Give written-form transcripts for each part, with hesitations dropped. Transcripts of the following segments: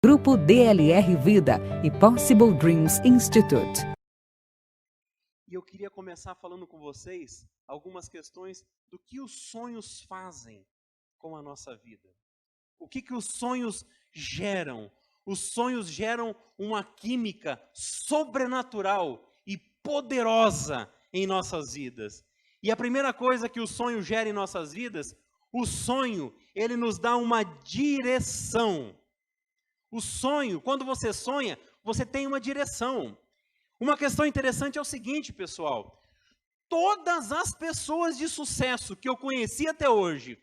Grupo DLR Vida e Possible Dreams Institute. E eu queria começar falando com vocês algumas questões do que os sonhos fazem com a nossa vida. O que os sonhos geram? Os sonhos geram uma química sobrenatural e poderosa em nossas vidas. E a primeira coisa que o sonho gera em nossas vidas, o sonho, ele nos dá uma direção. O sonho, quando você sonha, você tem uma direção. Uma questão interessante é o seguinte, pessoal. Todas as pessoas de sucesso que eu conheci até hoje,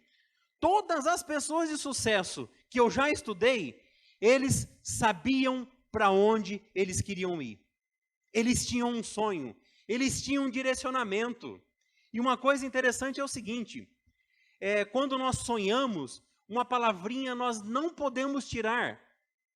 todas as pessoas de sucesso que eu já estudei, eles sabiam para onde eles queriam ir. Eles tinham um sonho, eles tinham um direcionamento. E uma coisa interessante é o seguinte, quando nós sonhamos, uma palavrinha nós não podemos tirar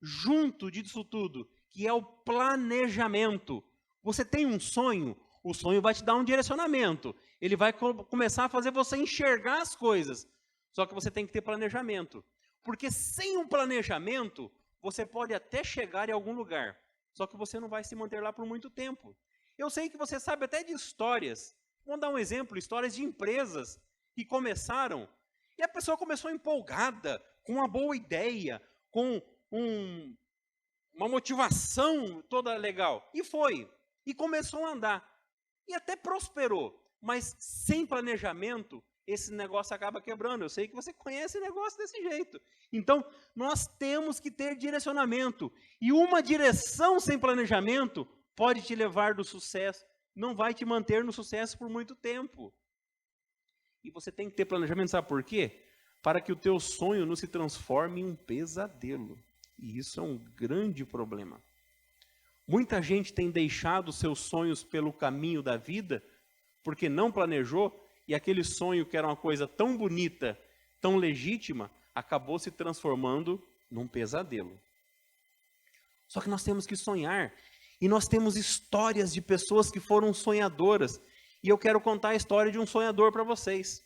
junto disso tudo, que é o planejamento. Você tem um sonho, o sonho vai te dar um direcionamento. Ele vai começar a fazer você enxergar as coisas. Só que você tem que ter planejamento. Porque sem um planejamento, você pode até chegar em algum lugar. Só que você não vai se manter lá por muito tempo. Eu sei que você sabe até de histórias. Vamos dar um exemplo, histórias de empresas que começaram. E a pessoa começou empolgada, com uma boa ideia, com uma motivação toda legal. E foi. E começou a andar. E até prosperou. Mas sem planejamento, esse negócio acaba quebrando. Eu sei que você conhece negócio desse jeito. Então, nós temos que ter direcionamento. E uma direção sem planejamento pode te levar do sucesso. Não vai te manter no sucesso por muito tempo. E você tem que ter planejamento, sabe por quê? Para que o teu sonho não se transforme em um pesadelo. E isso é um grande problema. Muita gente tem deixado seus sonhos pelo caminho da vida, porque não planejou, e aquele sonho que era uma coisa tão bonita, tão legítima, acabou se transformando num pesadelo. Só que nós temos que sonhar, e nós temos histórias de pessoas que foram sonhadoras, e eu quero contar a história de um sonhador para vocês.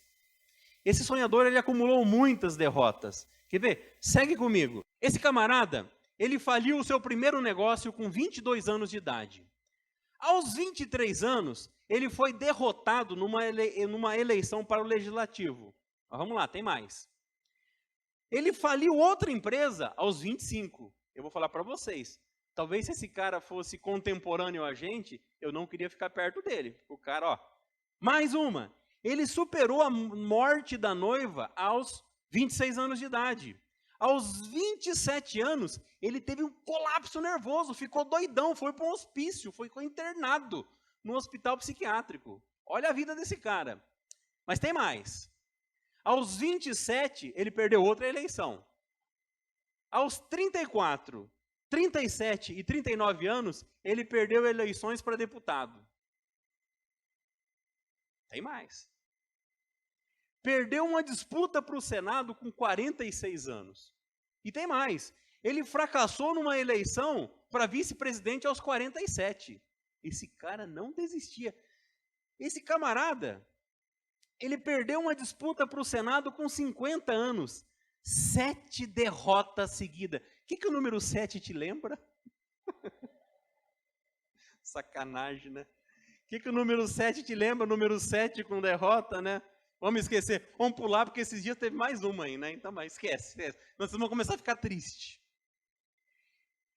Esse sonhador, ele acumulou muitas derrotas. Quer ver? Segue comigo. Esse camarada, ele faliu o seu primeiro negócio com 22 anos de idade. Aos 23 anos, ele foi derrotado numa eleição para o legislativo. Mas vamos lá, tem mais. Ele faliu outra empresa aos 25. Eu vou falar para vocês. Talvez se esse cara fosse contemporâneo a gente, eu não queria ficar perto dele. O cara, ó. Mais uma. Ele superou a morte da noiva aos 26 anos de idade. Aos 27 anos, ele teve um colapso nervoso, ficou doidão, foi para um hospício, ficou internado no hospital psiquiátrico. Olha a vida desse cara. Mas tem mais. Aos 27, ele perdeu outra eleição. Aos 34, 37 e 39 anos, ele perdeu eleições para deputado. Tem mais. Perdeu uma disputa para o Senado com 46 anos. E tem mais. Ele fracassou numa eleição para vice-presidente aos 47. Esse cara não desistia. Esse camarada, ele perdeu uma disputa para o Senado com 50 anos. 7 derrotas seguidas. O que o número 7 te lembra? Sacanagem, né? O que o número 7 te lembra? O número 7 com derrota, né? Vamos esquecer. Vamos pular, porque esses dias teve mais uma aí, né? Então, mas esquece. Nós vamos começar a ficar triste.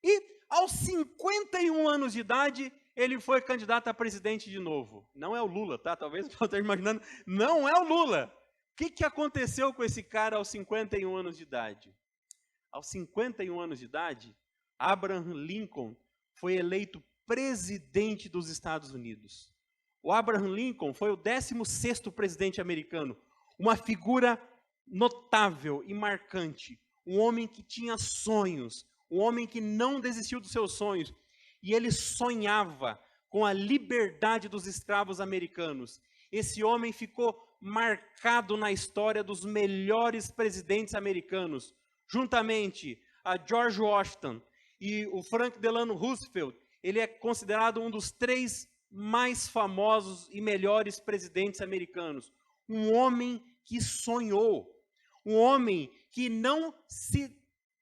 E aos 51 anos de idade, ele foi candidato a presidente de novo. Não é o Lula, tá? Talvez você esteja imaginando. Não é o Lula. O que aconteceu com esse cara aos 51 anos de idade? Aos 51 anos de idade, Abraham Lincoln foi eleito presidente dos Estados Unidos. O Abraham Lincoln foi o 16º presidente americano, uma figura notável e marcante, um homem que tinha sonhos, um homem que não desistiu dos seus sonhos, e ele sonhava com a liberdade dos escravos americanos. Esse homem ficou marcado na história dos melhores presidentes americanos, juntamente a George Washington e o Franklin Delano Roosevelt. Ele é considerado um dos 3 mais famosos e melhores presidentes americanos. Um homem que sonhou, um homem que não se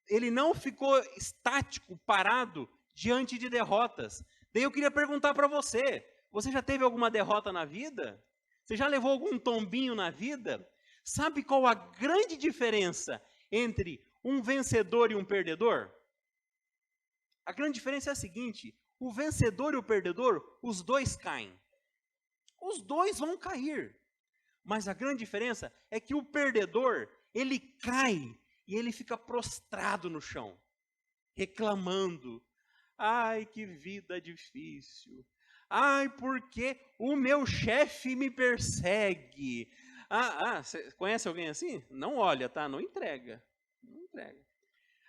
ele não ficou estático, parado, diante de derrotas. Daí eu queria perguntar para você, você já teve alguma derrota na vida? Você já levou algum tombinho na vida? Sabe qual a grande diferença entre um vencedor e um perdedor? A grande diferença é a seguinte, o vencedor e o perdedor, os dois caem. Os dois vão cair. Mas a grande diferença é que o perdedor, ele cai e ele fica prostrado no chão, reclamando. Ai, que vida difícil. Ai, porque o meu chefe me persegue. Você conhece alguém assim? Não olha, tá? Não entrega. Não entrega.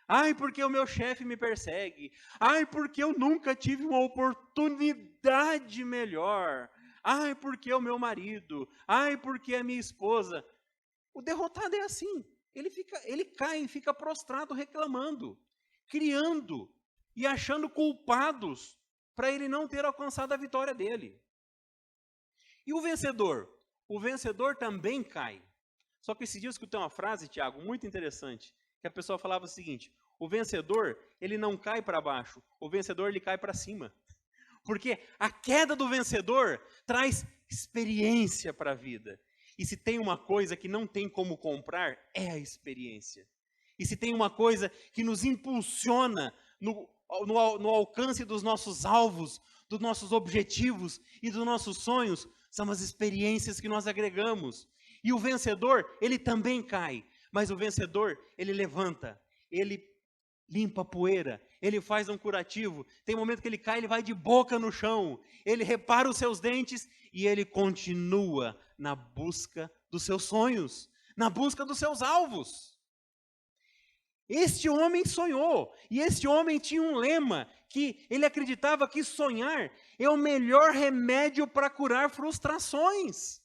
Ai, porque o meu chefe me persegue. Ai, porque eu nunca tive uma oportunidade melhor. Ai, porque o meu marido. Ai, porque a minha esposa. O derrotado é assim. Ele cai e fica prostrado reclamando, criando e achando culpados para ele não ter alcançado a vitória dele. E o vencedor? O vencedor também cai. Só que esses dias eu escutei uma frase, Tiago, muito interessante, que a pessoa falava o seguinte, o vencedor, ele não cai para baixo, o vencedor, ele cai para cima. Porque a queda do vencedor traz experiência para a vida. E se tem uma coisa que não tem como comprar, é a experiência. E se tem uma coisa que nos impulsiona no alcance dos nossos alvos, dos nossos objetivos e dos nossos sonhos, são as experiências que nós agregamos. E o vencedor, ele também cai, mas o vencedor, ele levanta, ele limpa a poeira, ele faz um curativo, tem momento que ele cai, ele vai de boca no chão, ele repara os seus dentes e ele continua na busca dos seus sonhos, na busca dos seus alvos. Este homem sonhou, e este homem tinha um lema, que ele acreditava que sonhar é o melhor remédio para curar frustrações.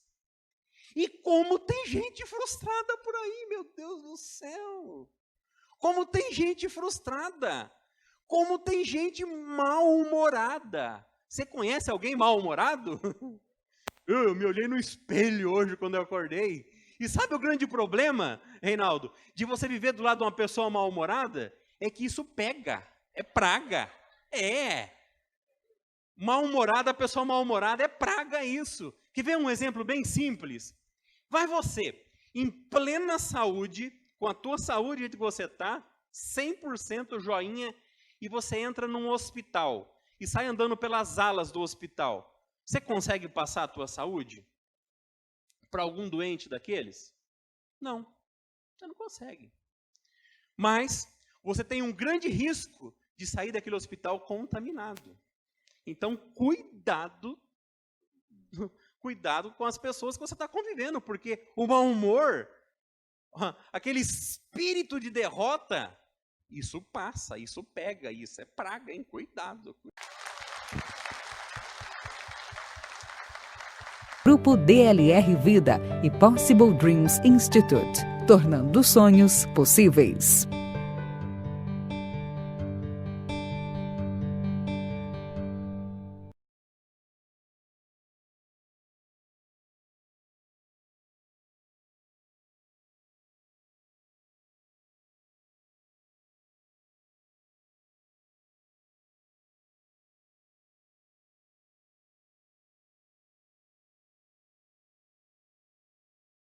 E como tem gente frustrada por aí, meu Deus do céu! Como tem gente frustrada, como tem gente mal-humorada. Você conhece alguém mal-humorado? Eu me olhei no espelho hoje quando eu acordei. E sabe o grande problema, Reinaldo, de você viver do lado de uma pessoa mal-humorada? É que isso pega, é praga. Mal-humorada, a pessoa mal-humorada, é praga isso. Quer ver um exemplo bem simples? Vai você, em plena saúde, com a tua saúde que você está, 100% joinha, e você entra num hospital e sai andando pelas alas do hospital. Você consegue passar a tua saúde para algum doente daqueles? Não, você não consegue. Mas você tem um grande risco de sair daquele hospital contaminado. Então, cuidado com as pessoas que você está convivendo, porque o mau humor, aquele espírito de derrota, isso passa, isso pega, isso é praga, hein? Cuidado. Grupo DLR Vida e Possible Dreams Institute, tornando sonhos possíveis.